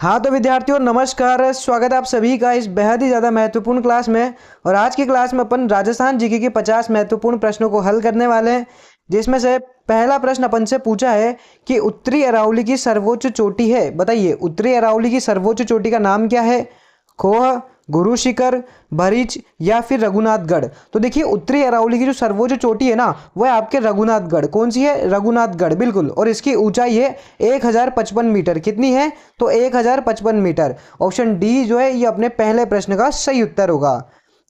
हाँ तो विद्यार्थियों नमस्कार, स्वागत है आप सभी का इस बेहद ही ज़्यादा महत्वपूर्ण क्लास में। और आज की क्लास में अपन राजस्थान जीके के 50 महत्वपूर्ण प्रश्नों को हल करने वाले हैं, जिसमें से पहला प्रश्न अपन से पूछा है कि उत्तरी अरावली की सर्वोच्च चोटी है। बताइए उत्तरी अरावली की सर्वोच्च चोटी का नाम क्या है? खोह, गुरु शिखर, भरीच या फिर रघुनाथगढ़। तो देखिए उत्तरी अरावली की जो सर्वोच्च चोटी है ना, वह आपके रघुनाथगढ़। कौन सी है? रघुनाथगढ़, बिल्कुल। और इसकी ऊंचाई है 1055 मीटर। कितनी है? तो 1055 मीटर। ऑप्शन डी जो है ये अपने पहले प्रश्न का सही उत्तर होगा।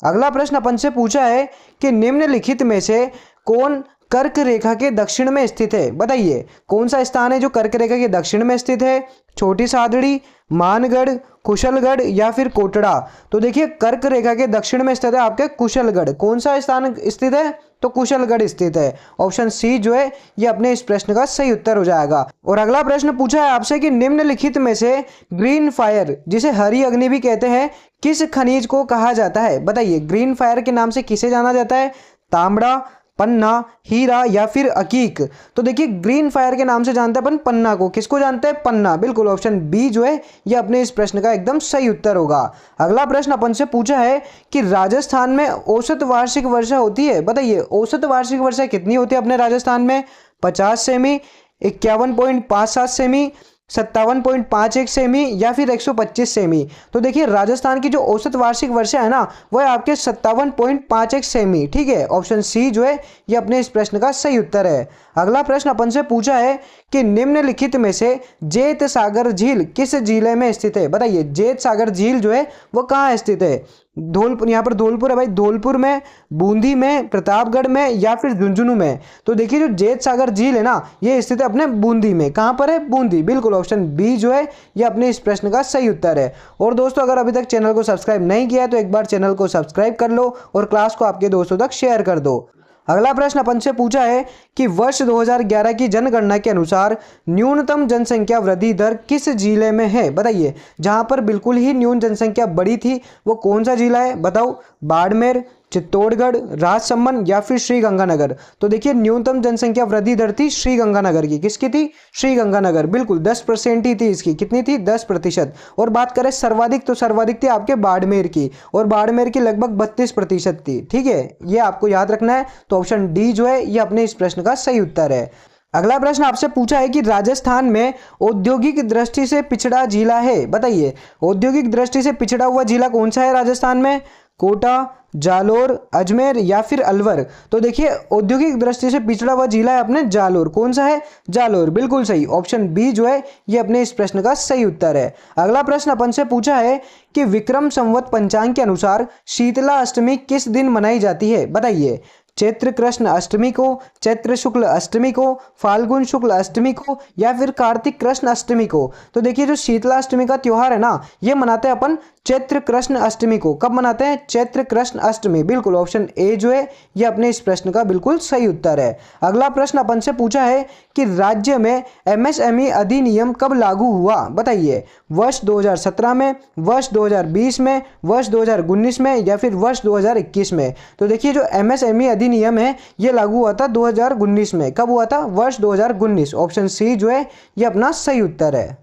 अगला प्रश्न अपन से पूछा है कि निम्नलिखित में से कौन कर्क रेखा के दक्षिण में स्थित है? बताइए कौन सा स्थान है जो कर्क रेखा के दक्षिण में स्थित है? छोटी सादड़ी, मानगढ़, कुशलगढ़ या फिर कोटड़ा। तो देखिए कर्क रेखा के दक्षिण में स्थित है आपके कुशलगढ़। कौन सा स्थान स्थित है? तो कुशलगढ़ स्थित है। ऑप्शन सी जो है ये अपने इस प्रश्न का सही उत्तर हो जाएगा। और अगला प्रश्न पूछा है आपसे कि निम्नलिखित में से ग्रीन फायर, जिसे हरी अग्नि भी कहते हैं, किस खनिज को कहा जाता है? बताइए ग्रीन फायर के नाम से किसे जाना जाता है? तांबड़ा, पन्ना, हीरा या फिर अकीक। तो देखिए ग्रीन फायर के नाम से जानते हैं अपन पन्ना को। किसको जानते हैं? पन्ना, बिल्कुल। ऑप्शन बी जो है ये अपने इस प्रश्न का एकदम सही उत्तर होगा। अगला प्रश्न अपन से पूछा है कि राजस्थान में औसत वार्षिक वर्षा होती है। बताइए औसत वार्षिक वर्षा कितनी होती है अपने राजस्थान में? 50 सेमी, 51.57 सेमी, 57.51 सेमी या फिर 125 सेमी। तो देखिए राजस्थान की जो औसत वार्षिक वर्षा है ना, वह आपके 57.51 सेमी। ठीक है, ऑप्शन सी जो है ये अपने इस प्रश्न का सही उत्तर है। अगला प्रश्न अपन से पूछा है कि निम्नलिखित में से जेत सागर झील किस जिले में स्थित है? बताइए जेत सागर झील जो है वो कहाँ स्थित है? धौलपुर, यहाँ पर धौलपुर है भाई, धौलपुर में, बूंदी में, प्रतापगढ़ में या फिर झुंझुनू में। तो देखिए जो जेत सागर झील है ना, ये स्थित है अपने बूंदी में। कहाँ पर है? बूंदी, बिल्कुल। ऑप्शन बी जो है ये अपने इस प्रश्न का सही उत्तर है। और दोस्तों अगर अभी तक चैनल को सब्सक्राइब नहीं किया है तो एक बार चैनल को सब्सक्राइब कर लो और क्लास को आपके दोस्तों तक शेयर कर दो। अगला प्रश्न अपन से पूछा है कि वर्ष 2011 की जनगणना के अनुसार न्यूनतम जनसंख्या वृद्धि दर किस जिले में है? बताइए जहां पर बिल्कुल ही न्यून जनसंख्या बढ़ी थी वो कौन सा जिला है? बताओ बाड़मेर, चित्तौड़गढ़, राजसमंद या फिर श्रीगंगानगर। तो देखिए न्यूनतम जनसंख्या वृद्धि दर थी श्रीगंगानगर की। किसकी थी? श्रीगंगानगर, बिल्कुल। 10% ही थी इसकी। कितनी थी? 10%। और बात करें सर्वाधिक, तो सर्वाधिक थी आपके बाड़मेर की, और बाड़मेर की लगभग 32% थी। ठीक है, ये आपको याद रखना है। तो ऑप्शन डी जो है ये अपने इस प्रश्न का सही उत्तर है। अगला प्रश्न आपसे पूछा है कि राजस्थान में औद्योगिक दृष्टि से पिछड़ा जिला है। बताइए औद्योगिक दृष्टि से पिछड़ा हुआ जिला कौन सा है राजस्थान में? कोटा, जालोर, अजमेर या फिर अलवर। तो देखिए औद्योगिक दृष्टि से पिछड़ा हुआ जिला है अपने जालोर। कौन सा है? जालोर, बिल्कुल सही। ऑप्शन बी जो है ये अपने इस प्रश्न का सही उत्तर है। अगला प्रश्न अपन से पूछा है कि विक्रम संवत पंचांग के अनुसार शीतला अष्टमी किस दिन मनाई जाती है? बताइए चैत्र कृष्ण अष्टमी को, चैत्र शुक्ल अष्टमी को, फाल्गुन शुक्ल अष्टमी को या फिर कार्तिक कृष्ण अष्टमी को। तो देखिए जो शीतला अष्टमी का त्योहार है ना, ये मनाते हैं अपन चैत्र कृष्ण अष्टमी को। कब मनाते हैं? चैत्र कृष्ण अष्टमी, बिल्कुल। ऑप्शन ए जो है ये अपने इस प्रश्न का बिल्कुल सही उत्तर है। अगला प्रश्न अपन से पूछा है कि राज्य में एमएसएमई अधिनियम कब लागू हुआ? बताइए वर्ष 2017 में, वर्ष 2020 में, वर्ष 2019 में या फिर वर्ष 2021 में। तो देखिए जो एमएसएमई अधिनियम है ये लागू हुआ था 2019 में। कब हुआ था? वर्ष 2019। ऑप्शन सी जो है ये अपना सही उत्तर है।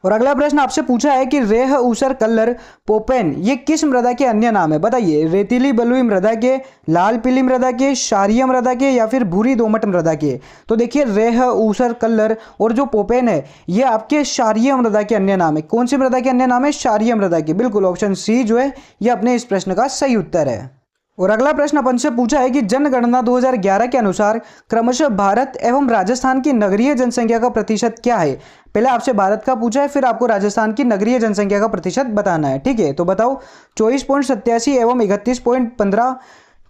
और अगला प्रश्न आपसे पूछा है कि रेह, ऊसर, कल्लर, पोपेन ये किस मृदा के अन्य नाम है? बताइए रेतीली बलुई मृदा के, लाल पीली मृदा के, क्षारीय मृदा के या फिर भूरी दोमट मृदा के। तो देखिए रेह, ऊसर, कल्लर और जो पोपेन है ये आपके क्षारीय मृदा के अन्य नाम है। कौन सी मृदा के अन्य नाम है? क्षारीय मृदा के, बिल्कुल। ऑप्शन सी जो है ये अपने इस प्रश्न का सही उत्तर है। और अगला प्रश्न अपन से पूछा है कि जनगणना 2011 के अनुसार क्रमशः भारत एवं राजस्थान की नगरीय जनसंख्या का प्रतिशत क्या है? पहले आपसे भारत का पूछा है, फिर आपको राजस्थान की नगरीय जनसंख्या का प्रतिशत बताना है। ठीक है, तो बताओ 24.87 एवं 31.15,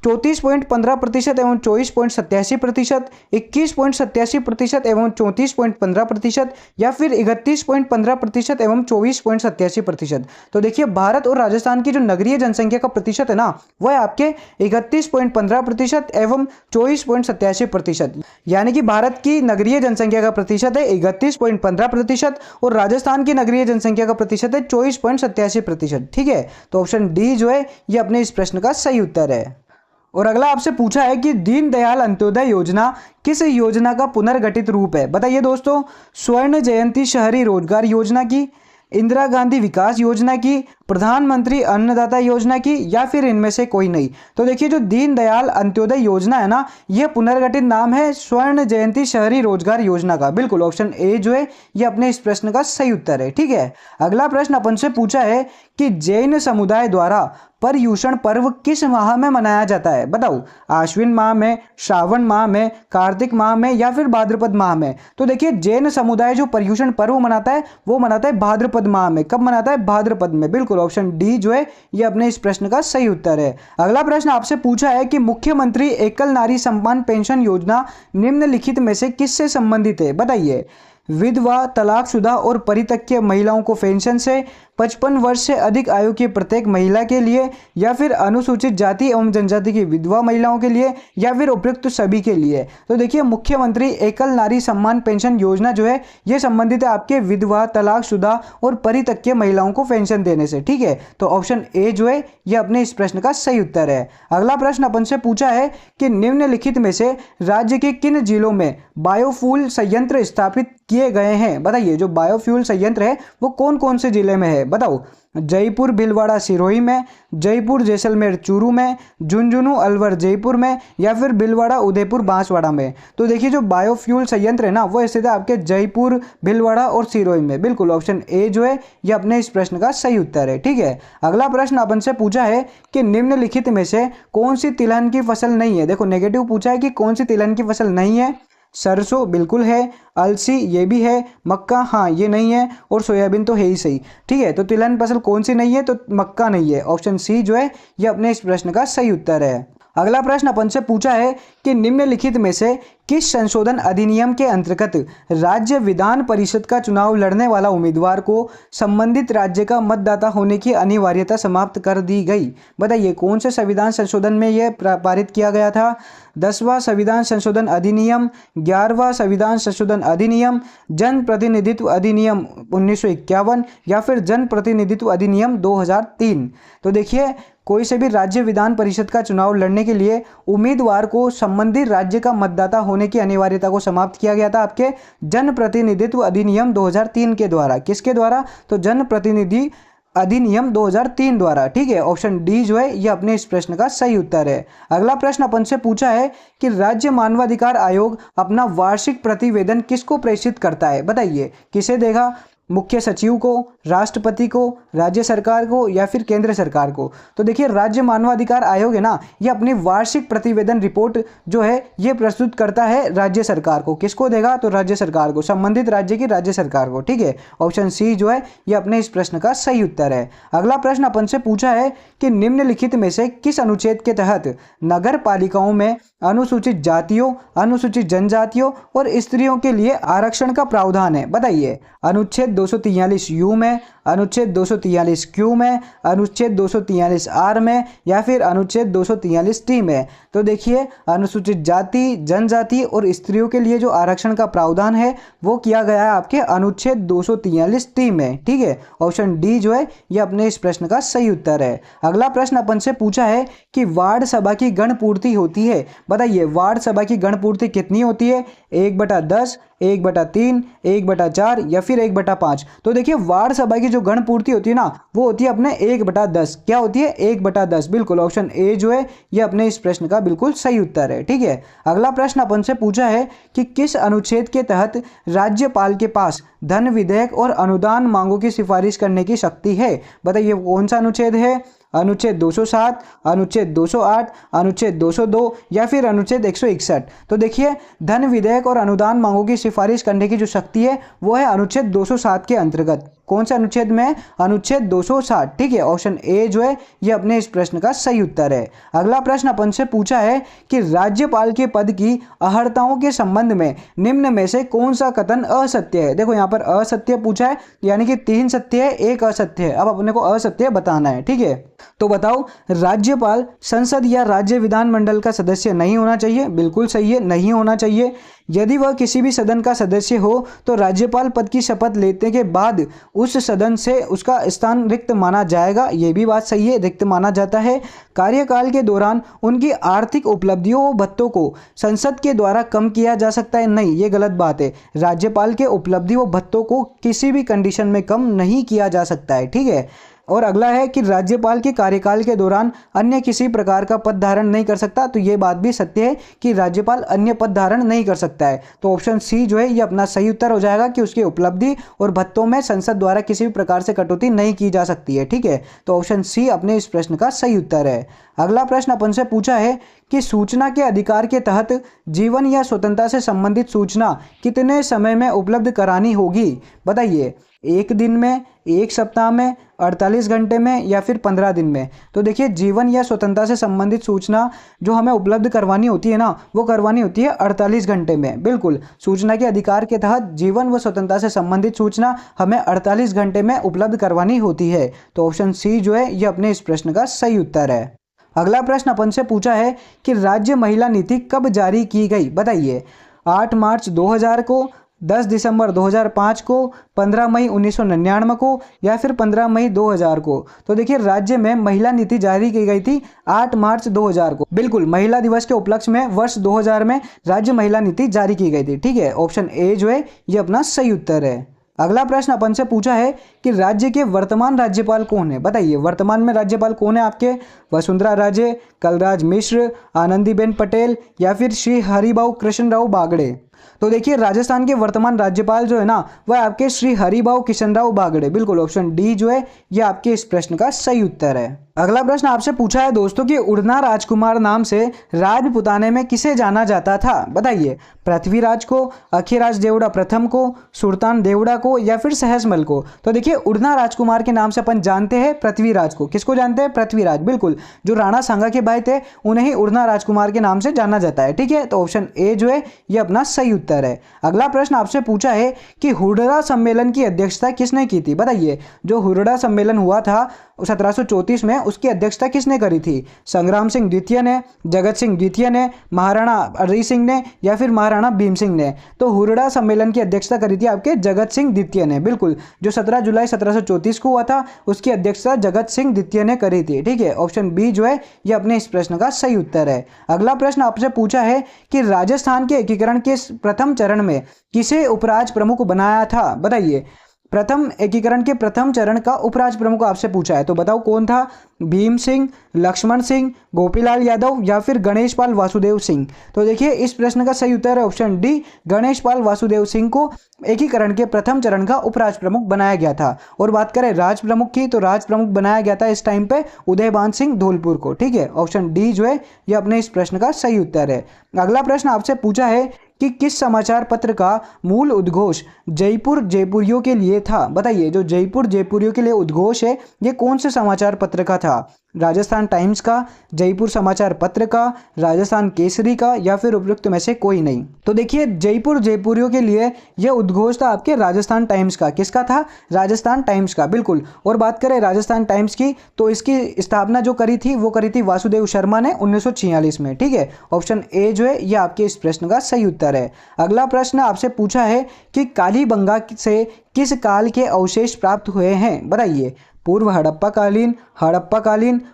34.15% एवं 24.87%, 21.87% एवं 34.15% या फिर 31.15% एवं 24.87%। तो देखिए भारत और राजस्थान की जो नगरीय जनसंख्या का प्रतिशत है ना, वह आपके 31.15% एवं 24.87%। यानी कि भारत की नगरीय जनसंख्या का प्रतिशत है 31.15% और राजस्थान की नगरीय जनसंख्या का प्रतिशत है 24.87%। ठीक है, तो ऑप्शन डी जो है ये अपने इस प्रश्न का सही उत्तर है। और अगला आपसे पूछा है कि दीनदयाल अंत्योदय योजना किस योजना का पुनर्गठित रूप है? बताइए दोस्तों, स्वर्ण जयंती शहरी रोजगार योजना की, इंदिरा गांधी विकास योजना की, प्रधानमंत्री अन्नदाता योजना की, या फिर इनमें से कोई नहीं। तो देखिए जो दीनदयाल अंत्योदय योजना है ना, यह पुनर्गठित नाम है स्वर्ण जयंती शहरी रोजगार योजना का। बिल्कुल ऑप्शन ए जो है ये अपने इस प्रश्न का सही उत्तर है। ठीक है, अगला प्रश्न अपन से पूछा है कि जैन समुदाय द्वारा पर्युषण पर्व किस माह में मनाया जाता है? बताओ, आश्विन माह में, श्रावण माह में, कार्तिक माह में, या फिर भाद्रपद माह में? तो देखिए जैन समुदाय जो पर्युषण पर्व मनाता है वो मनाता है भाद्रपद माह में। कब मनाता है? भाद्रपद में। बिल्कुल ऑप्शन डी जो है ये अपने इस प्रश्न का सही उत्तर है। अगला प्रश्न आपसे पूछा है कि मुख्यमंत्री एकल नारी सम्मान पेंशन योजना निम्नलिखित में से किससे संबंधित है? बताइए। विधवा, तलाकशुदा और परित्यक्ता महिलाओं को पेंशन से, 55 वर्ष से अधिक आयु की प्रत्येक महिला के लिए, या फिर अनुसूचित जाति एवं जनजाति की विधवा महिलाओं के लिए, या फिर उपयुक्त सभी के लिए? तो देखिए मुख्यमंत्री एकल नारी सम्मान पेंशन योजना जो है ये संबंधित है आपके विधवा, तलाकशुदा और परित्यक्ता महिलाओं को पेंशन देने से। ठीक है, तो ऑप्शन ए जो है ये अपने इस प्रश्न का सही उत्तर है। अगला प्रश्न अपन से पूछा है कि निम्नलिखित में से राज्य के किन जिलों में बायोफ्यूल संयंत्र स्थापित किए गए हैं? बताइए, जो बायोफ्यूल संयंत्र है वो कौन कौन से जिले में है? बताओ। जयपुर भीलवाड़ा सिरोही में, जयपुर जैसलमेर चूरू में, झुंझुनू अलवर जयपुर में, या फिर भीलवाड़ा उदयपुर बांसवाड़ा में? तो देखिए जो बायोफ्यूल संयंत्र है ना वो स्थित है आपके जयपुर, भीलवाड़ा और सिरोही में। बिल्कुल ऑप्शन ए जो है ये अपने इस प्रश्न का सही उत्तर है। ठीक है, अगला प्रश्न अपन से पूछा है कि निम्नलिखित में से कौन सी तिलहन की फसल नहीं है? देखो नेगेटिव पूछा है कि कौन सी तिलहन की फसल नहीं है। सरसों बिल्कुल है, अलसी ये भी है, मक्का हाँ ये नहीं है, और सोयाबीन तो है ही सही। ठीक है, तो तिलहन फसल कौन सी नहीं है? तो मक्का नहीं है। ऑप्शन सी जो है ये अपने इस प्रश्न का सही उत्तर है। अगला प्रश्न अपन से पूछा है कि निम्नलिखित में से किस संशोधन अधिनियम के अंतर्गत राज्य विधान परिषद का चुनाव लड़ने वाला उम्मीदवार को संबंधित राज्य का मतदाता होने की अनिवार्यता समाप्त कर दी गई? बताइए कौन से संविधान संशोधन में यह पारित किया गया था? 10वां संविधान संशोधन अधिनियम, 11वां संविधान संशोधन अधिनियम, जन प्रतिनिधित्व अधिनियम 1951, या फिर जन प्रतिनिधित्व अधिनियम 2003? तो देखिए कोई से भी राज्य विधान परिषद का चुनाव लड़ने के लिए उम्मीदवार को संबंधित राज्य का मतदाता होने की अनिवार्यता को समाप्त किया गया था आपके जन प्रतिनिधित्व अधिनियम 2003 के द्वारा। किसके द्वारा? तो जन प्रतिनिधि अधिनियम 2003 द्वारा। ठीक है, ऑप्शन डी जो है ये अपने इस प्रश्न का सही उत्तर है। अगला प्रश्न अपन से पूछा है कि राज्य मानवाधिकार आयोग अपना वार्षिक प्रतिवेदन किसको प्रेषित करता है? बताइए, किसे देगा? मुख्य सचिव को, राष्ट्रपति को, राज्य सरकार को, या फिर केंद्र सरकार को? तो देखिए राज्य मानवाधिकार आयोग है ना ये अपनी वार्षिक प्रतिवेदन रिपोर्ट जो है ये प्रस्तुत करता है राज्य सरकार को। किसको देगा? तो राज्य सरकार को, संबंधित राज्य की राज्य सरकार को। ठीक है, ऑप्शन सी जो है ये अपने इस प्रश्न का सही उत्तर है। अगला प्रश्न अपन से पूछा है कि निम्नलिखित में से किस अनुच्छेद के तहत नगर पालिकाओं में अनुसूचित जातियों, अनुसूचित जनजातियों और स्त्रियों के लिए आरक्षण का प्रावधान है? बताइए। अनुच्छेद 243 यू में, अनुच्छेद 243 क्यू में, अनुच्छेद 243 आर में, या फिर अनुच्छेद 243 टी में? तो देखिए अनुसूचित जाति, जनजाति और स्त्रियों के लिए जो आरक्षण का प्रावधान है वो किया गया है आपके अनुच्छेद 243 टी में। ठीक है, ऑप्शन डी जो है ये अपने इस प्रश्न का सही उत्तर है। अगला प्रश्न अपन से पूछा है कि वार्ड सभा की गणपूर्ति होती है। बताइए वार्ड सभा की गणपूर्ति कितनी होती है? 1/10, 1/3, 1/4 या फिर 1/5? तो देखिए वार्ड सभा की जो गणपूर्ति होती है ना वो होती है अपने 1/10। क्या होती है? 1/10। बिल्कुल ऑप्शन ए जो है ये अपने इस प्रश्न का बिल्कुल सही उत्तर है। ठीक है, अगला प्रश्न अपन से पूछा है कि किस अनुच्छेद के तहत राज्यपाल के पास धन विधेयक और अनुदान मांगों की सिफारिश करने की शक्ति है? बताइए कौन सा अनुच्छेद है? अनुच्छेद 207, अनुच्छेद 208, अनुच्छेद 202 या फिर अनुच्छेद 161? तो देखिए धन विधेयक और अनुदान मांगों की सिफारिश करने की जो शक्ति है वो है अनुच्छेद 207 के अंतर्गत। कौन से अनुच्छेद में? अनुच्छेद 260। ठीक है, ऑप्शन ए जो है ये अपने इस प्रश्न का सही उत्तर है। अगला प्रश्न अपन से पूछा है कि राज्यपाल के पद की अर्हताओं के संबंध में निम्न में से कौन सा कथन असत्य है? देखो यहाँ पर असत्य पूछा है, यानी कि 3 सत्य है 1 असत्य है। अब अपने को असत्य बताना है। ठीक है, तो बताओ राज्यपाल संसद या राज्य विधानमंडल का सदस्य नहीं होना चाहिए? बिल्कुल सही है, नहीं होना चाहिए। यदि वह किसी भी सदन का सदस्य हो तो राज्यपाल पद की शपथ लेने के बाद उस सदन से उसका स्थान रिक्त माना जाएगा। ये भी बात सही है, रिक्त माना जाता है। कार्यकाल के दौरान उनकी आर्थिक उपलब्धियों व भत्तों को संसद के द्वारा कम किया जा सकता है, नहीं, ये गलत बात है। राज्यपाल के उपलब्धि व भत्तों को किसी भी कंडीशन में कम नहीं किया जा सकता है, ठीक है। और अगला है कि राज्यपाल के कार्यकाल के दौरान अन्य किसी प्रकार का पद धारण नहीं कर सकता, तो ये बात भी सत्य है कि राज्यपाल अन्य पद धारण नहीं कर सकता है। तो ऑप्शन सी जो है ये अपना सही उत्तर हो जाएगा कि उसकी उपलब्धि और भत्तों में संसद द्वारा किसी भी प्रकार से कटौती नहीं की जा सकती है, ठीक है। तो ऑप्शन सी अपने इस प्रश्न का सही उत्तर है। अगला प्रश्न अपन से पूछा है कि सूचना के अधिकार के तहत जीवन या स्वतंत्रता से संबंधित सूचना कितने समय में उपलब्ध करानी होगी? बताइए, 1 दिन में, 1 सप्ताह में, 48 घंटे में या फिर 15 दिन में? तो देखिए, जीवन या स्वतंत्रता से संबंधित सूचना जो हमें उपलब्ध करवानी होती है ना, वो करवानी होती है 48 घंटे में। बिल्कुल, सूचना के अधिकार के तहत जीवन व स्वतंत्रता से संबंधित सूचना हमें 48 घंटे में उपलब्ध करवानी होती है। तो ऑप्शन सी जो है ये अपने इस प्रश्न का सही उत्तर है। अगला प्रश्न अपन से पूछा है कि राज्य महिला नीति कब जारी की गई? बताइए, 8 मार्च 2000 को, 10 दिसंबर 2005 को, 15 मई 1999 को या फिर 15 मई 2000 को? तो देखिए, राज्य में महिला नीति जारी की गई थी 8 मार्च 2000 को। बिल्कुल, महिला दिवस के उपलक्ष्य में वर्ष 2000 में राज्य महिला नीति जारी की गई थी, ठीक है। ऑप्शन ए जो है ये अपना सही उत्तर है। अगला प्रश्न अपन से पूछा है कि राज्य के वर्तमान राज्यपाल कौन है? बताइए, वर्तमान में राज्यपाल कौन है आपके? वसुंधरा राजे, कलराज मिश्र, आनंदीबेन पटेल या फिर श्री हरिभाऊ कृष्णराव बागड़े? तो देखिए, राजस्थान के वर्तमान राज्यपाल जो है ना, वह आपके श्री हरिभाऊ कृष्णराव बागड़े। बिल्कुल, ऑप्शन डी जो है यह आपके इस प्रश्न का सही उत्तर है। अगला प्रश्न आपसे पूछा है दोस्तों कि उड़ना राजकुमार नाम से राजपुताने में किसे जाना जाता था? बताइए, पृथ्वीराज को, अखिराज देवड़ा प्रथम को, सुल्तान देवड़ा को या फिर सहसमल को? तो देखिए, उड़ना राजकुमार के नाम से अपन जानते हैं पृथ्वीराज को। किसको जानते हैं? पृथ्वीराज। बिल्कुल, जो राणा सांगा के भाई थे उन्हें ही उड़ना राजकुमार के नाम से जाना जाता है, ठीक है। तो ऑप्शन ए जो है ये अपना सही उत्तर है। अगला प्रश्न आपसे पूछा है कि हुर्डा सम्मेलन की अध्यक्षता किसने की थी? बताइए, जो हुर्डा सम्मेलन हुआ था 1734 में, उसकी अध्यक्षता किसने करी थी? संग्राम सिंह द्वितीय ने, जगत सिंह द्वितीय ने, महाराणा अरी सिंह ने या फिर महाराणा भीम सिंह ने? तो हुर्डा सम्मेलन की अध्यक्षता करी थी आपके जगत सिंह द्वितीय ने। बिल्कुल, जो 17 जुलाई 1734 को हुआ था उसकी अध्यक्षता जगत सिंह द्वितीय ने करी थी, ठीक है। ऑप्शन बी जो है ये अपने इस प्रश्न का सही उत्तर है। अगला प्रश्न आपसे पूछा है कि राजस्थान के एकीकरण के प्रथम चरण में किसे उपराज प्रमुख बनाया था? बताइए, प्रथम एकीकरण के प्रथम चरण का उपराज प्रमुख आपसे पूछा है, तो बताओ कौन था? भीम सिंह, लक्ष्मण सिंह, गोपीलाल यादव या फिर गणेश पाल वासुदेव सिंह? तो देखिए, इस प्रश्न का सही उत्तर है ऑप्शन डी, गणेश पाल वासुदेव सिंह को एकीकरण के प्रथम चरण का उपराज प्रमुख बनाया गया था। और बात करें राज प्रमुख की, तो राज प्रमुख बनाया गया था इस टाइम पे उदयभान सिंह धौलपुर को, ठीक है। ऑप्शन डी जो है ये अपने इस प्रश्न का सही उत्तर है। अगला प्रश्न आपसे पूछा है कि किस समाचार पत्र का मूल उद्घोष जयपुर जयपुरियों के लिए था? बताइए, जो जयपुर जयपुरियों के लिए उद्घोष है ये कौन से समाचार पत्र का था? राजस्थान टाइम्स का, जयपुर समाचार पत्र का, राजस्थान केसरी का या फिर उपयुक्त में से कोई नहीं? तो देखिए, जयपुर जयपुरियों के लिए यह उद्घोष था आपके राजस्थान टाइम्स का। किसका था? राजस्थान टाइम्स का, बिल्कुल। और बात करें राजस्थान टाइम्स की, तो इसकी स्थापना जो करी थी वो करी थी वासुदेव शर्मा ने 1946 में, ठीक है। ऑप्शन ए जो है ये आपके इस प्रश्न का सही उत्तर है। अगला प्रश्न आपसे पूछा है कि कालीबंगा से किस काल के अवशेष प्राप्त हुए हैं? बताइए, पूर्व हड़प्पा कालीन,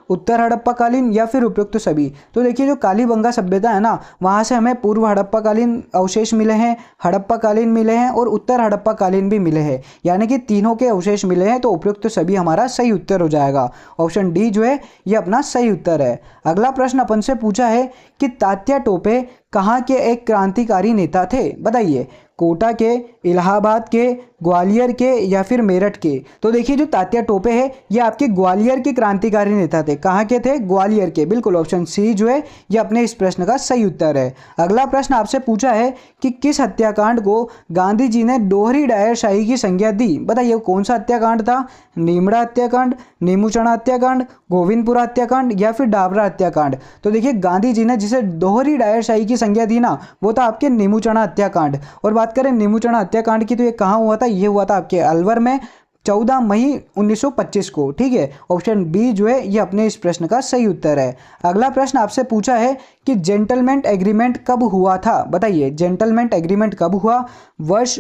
उत्तर हड़प्पा कालीन या फिर उपयुक्त सभी? तो देखिए, जो कालीबंगा सभ्यता है ना, वहाँ से हमें पूर्व हड़प्पा कालीन अवशेष मिले हैं, हड़प्पा कालीन मिले हैं और उत्तर हड़प्पा कालीन भी मिले हैं, यानी कि तीनों के अवशेष मिले हैं। तो उपयुक्त सभी हमारा सही उत्तर हो जाएगा। ऑप्शन डी जो है ये अपना सही उत्तर है। अगला प्रश्न अपन से पूछा है कि तात्या टोपे कहाँ के एक क्रांतिकारी नेता थे? बताइए, कोटा के, इलाहाबाद के, ग्वालियर के या फिर मेरठ के? तो देखिए, जो तात्या टोपे है ये आपके ग्वालियर के क्रांतिकारी नेता थे। कहाँ के थे? ग्वालियर के। बिल्कुल, ऑप्शन सी जो है ये अपने इस प्रश्न का सही उत्तर है। अगला प्रश्न आपसे पूछा है कि किस हत्याकांड को गांधी जी ने दोहरी डायरशाही की संज्ञा दी? बताइए, कौन सा हत्याकांड था? नीमड़ा हत्याकांड, नीमूचना हत्याकांड, गोविंदपुरा हत्याकांड या फिर डाबरा हत्याकांड? तो देखिए, गांधी जी ने जिसे दोहरी डायरशाही की संज्ञा दी ना, वो था आपके नीमूचना हत्याकांड। और बात करें नीमूचना हत्याकांड की, तो ये कहाँ हुआ था? ये हुआ था आपके अलवर में 14 मई 1925 को। ठीक है, ऑप्शन बी जो है ये अपने इस प्रश्न का सही उत्तर है। अगला प्रश्न आपसे पूछा है कि जेंटलमैन एग्रीमेंट कब हुआ था, बताइए जेंटलमैन एग्रीमेंट कब हुआ, वर्ष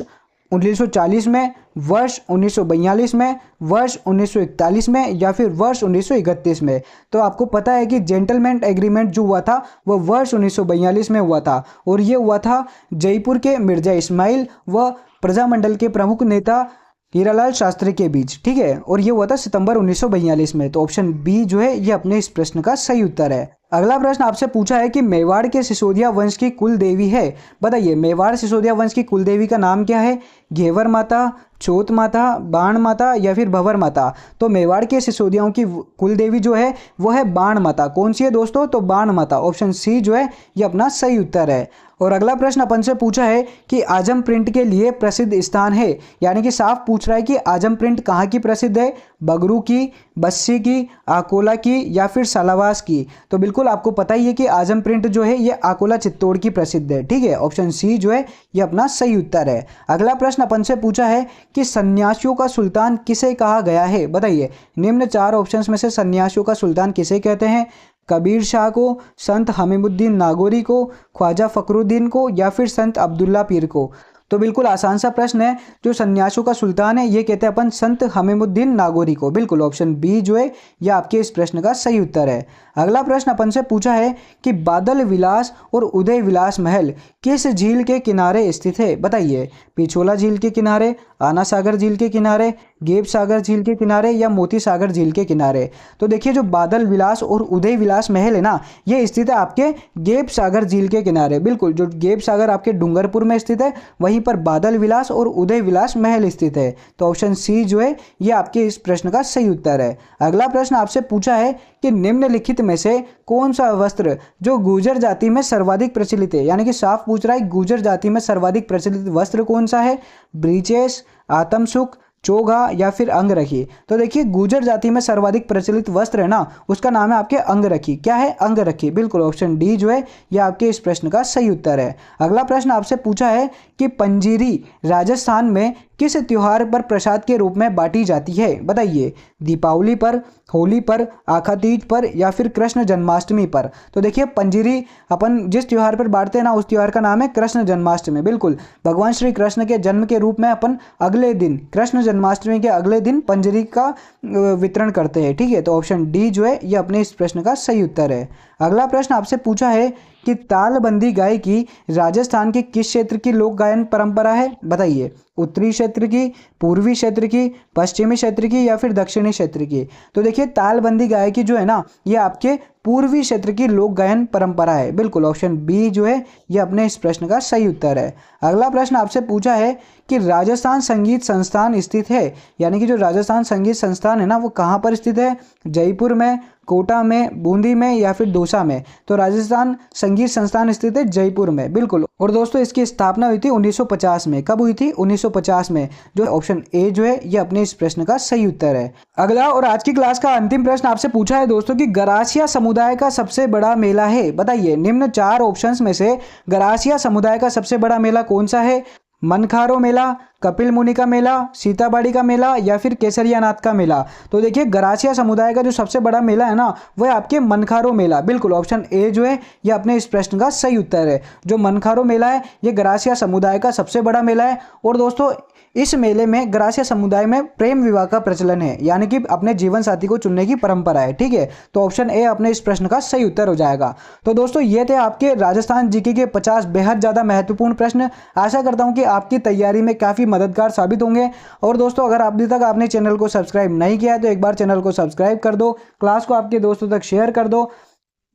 1940 में, वर्ष 1942 में, वर्ष 1941 में या फिर वर्ष 1931 में। तो आपको पता है कि जेंटलमैन एग्रीमेंट जो हुआ था वह वर्ष 1942 में हुआ था और ये हुआ था जयपुर के मिर्जा इस्माइल व प्रजामंडल के प्रमुख नेता हीरालाल शास्त्री के बीच। ठीक है, और ये हुआ था सितंबर 1942 में। तो ऑप्शन बी जो है ये अपने इस प्रश्न का सही उत्तर है। अगला प्रश्न आपसे पूछा है कि मेवाड़ के सिसोदिया वंश की कुल देवी है, बताइए मेवाड़ सिसोदिया वंश की कुल देवी का नाम क्या है, घेवर माता, चौथ माता, बाण माता या फिर भंवर माता। तो मेवाड़ के सिसोदियाओं की कुल देवी जो है वो है बाण माता। कौन सी है दोस्तों, तो बाण माता। ऑप्शन सी जो है ये अपना सही उत्तर है। और अगला प्रश्न अपन से पूछा है कि आजम प्रिंट के लिए प्रसिद्ध स्थान है, यानी कि साफ पूछ रहा है कि आजम प्रिंट कहाँ की प्रसिद्ध है, बगरू की, बस्सी की, आकोला की या फिर सालावास की। तो बिल्कुल आपको पता ही है कि आजम प्रिंट जो है ये आकोला चित्तौड़ की प्रसिद्ध है। ठीक है, ऑप्शन सी जो है ये अपना सही उत्तर है। अगला प्रश्न अपन से पूछा है कि सन्यासियों का सुल्तान किसे कहा गया है, बताइए निम्न 4 ऑप्शंस में से सन्यासियों का सुल्तान किसे कहते हैं, कबीर शाह को, संत हमीमुद्दीन नागौरी को, ख्वाजा फखरुद्दीन को या फिर संत अब्दुल्ला पीर को। तो बिल्कुल आसान सा प्रश्न है, जो सन्यासियों का सुल्तान है ये कहते हैं अपन संत हमीमुद्दीन नागौरी को। बिल्कुल ऑप्शन बी जो है ये आपके इस प्रश्न का सही उत्तर है। अगला प्रश्न अपन से पूछा है कि बादल विलास और उदय विलास महल किस झील के किनारे स्थित है, बताइए पिछोला झील के किनारे, आना सागर झील के किनारे, गेप सागर झील के किनारे या मोती सागर झील के किनारे। तो देखिए जो बादल विलास और उदय विलास महल है ना ये स्थित है आपके गेप सागर झील के किनारे। बिल्कुल, जो गेप सागर आपके डूंगरपुर में स्थित है वहीं पर बादल विलास और उदय विलास महल स्थित है। तो ऑप्शन सी जो है ये आपके इस प्रश्न का सही उत्तर है। अगला प्रश्न आपसे पूछा है कि निम्नलिखित में से कौन सा वस्त्र जो गुर्जर जाति में सर्वाधिक प्रचलित है, यानी कि साफ पूछ रहा है गुर्जर जाति में सर्वाधिक प्रचलित वस्त्र कौन सा है, ब्रीचेस, आतमसुख, चोगा या फिर अंगरखी। तो देखिए गुर्जर जाति में सर्वाधिक प्रचलित वस्त्र है ना उसका नाम है आपके अंगरखी। क्या है, अंगरखी। बिल्कुल ऑप्शन डी जो है ये आपके इस प्रश्न का सही उत्तर है। अगला प्रश्न आपसे पूछा है कि पंजीरी राजस्थान में किस त्योहार पर प्रसाद के रूप में बांटी जाती है, बताइए दीपावली पर, होली पर, आखा तीज पर या फिर कृष्ण जन्माष्टमी पर। तो देखिए पंजीरी अपन जिस त्योहार पर बांटते हैं ना उस त्योहार का नाम है कृष्ण जन्माष्टमी। बिल्कुल भगवान श्री कृष्ण के जन्म के रूप में अपन अगले दिन कृष्ण जन्माष्टमी के अगले दिन पंजीरी का वितरण करते हैं। ठीक है, तो ऑप्शन डी जो है ये अपने इस प्रश्न का सही उत्तर है। अगला प्रश्न आपसे पूछा है कि तालबंदी गायकी राजस्थान के किस क्षेत्र की लोक गायन परंपरा है, बताइए उत्तरी क्षेत्र की, पूर्वी क्षेत्र की, पश्चिमी क्षेत्र की या फिर दक्षिणी क्षेत्र की। तो देखिए तालबंदी गायकी जो है ना ये आपके पूर्वी क्षेत्र की लोक गायन परंपरा है। बिल्कुल ऑप्शन बी जो है ये अपने इस प्रश्न का सही उत्तर है। अगला प्रश्न आपसे पूछा है कि राजस्थान संगीत संस्थान स्थित है, यानी कि जो राजस्थान संगीत संस्थान है ना वो कहाँ पर स्थित है, जयपुर में, कोटा में, बूंदी में या फिर दौसा में। तो राजस्थान संगीत संस्थान स्थित है जयपुर में। बिल्कुल, और दोस्तों इसकी स्थापना हुई थी 1950 में। कब हुई थी, 1950 में। जो ऑप्शन ए जो है ये अपने इस प्रश्न का सही उत्तर है। अगला और आज की क्लास का अंतिम प्रश्न आपसे पूछा है दोस्तों कि गरासिया समुदाय का सबसे बड़ा मेला है, बताइए निम्न 4 ऑप्शंस में से गरासिया समुदाय का सबसे बड़ा मेला कौन सा है, मनखारो मेला, कपिल मुनि का मेला, सीताबाड़ी का मेला या फिर केसरियानाथ का मेला। तो देखिए गरासिया समुदाय का जो सबसे बड़ा मेला है ना वह आपके मनखारो मेला। बिल्कुल ऑप्शन ए जो है ये अपने इस प्रश्न का सही उत्तर है। जो मनखारो मेला है ये गरासिया समुदाय का सबसे बड़ा मेला है। और दोस्तों इस मेले में गरासिया समुदाय में प्रेम विवाह का प्रचलन है, यानी कि अपने जीवन साथी को चुनने की परंपरा है। ठीक है, तो ऑप्शन ए अपने इस प्रश्न का सही उत्तर हो जाएगा। तो दोस्तों ये थे आपके राजस्थान जीके के 50 बेहद ज़्यादा महत्वपूर्ण प्रश्न। आशा करता हूँ कि आपकी तैयारी में काफ़ी मददगार साबित होंगे। और दोस्तों अगर अभी तक आपने चैनल को सब्सक्राइब नहीं किया है तो एक बार चैनल को सब्सक्राइब कर दो, क्लास को आपके दोस्तों तक शेयर कर दो।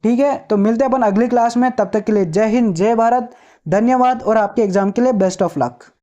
ठीक है, तो मिलते हैं अपन अगली क्लास में। तब तक के लिए जय हिंद, जय भारत, धन्यवाद और आपके एग्जाम के लिए बेस्ट ऑफ लक।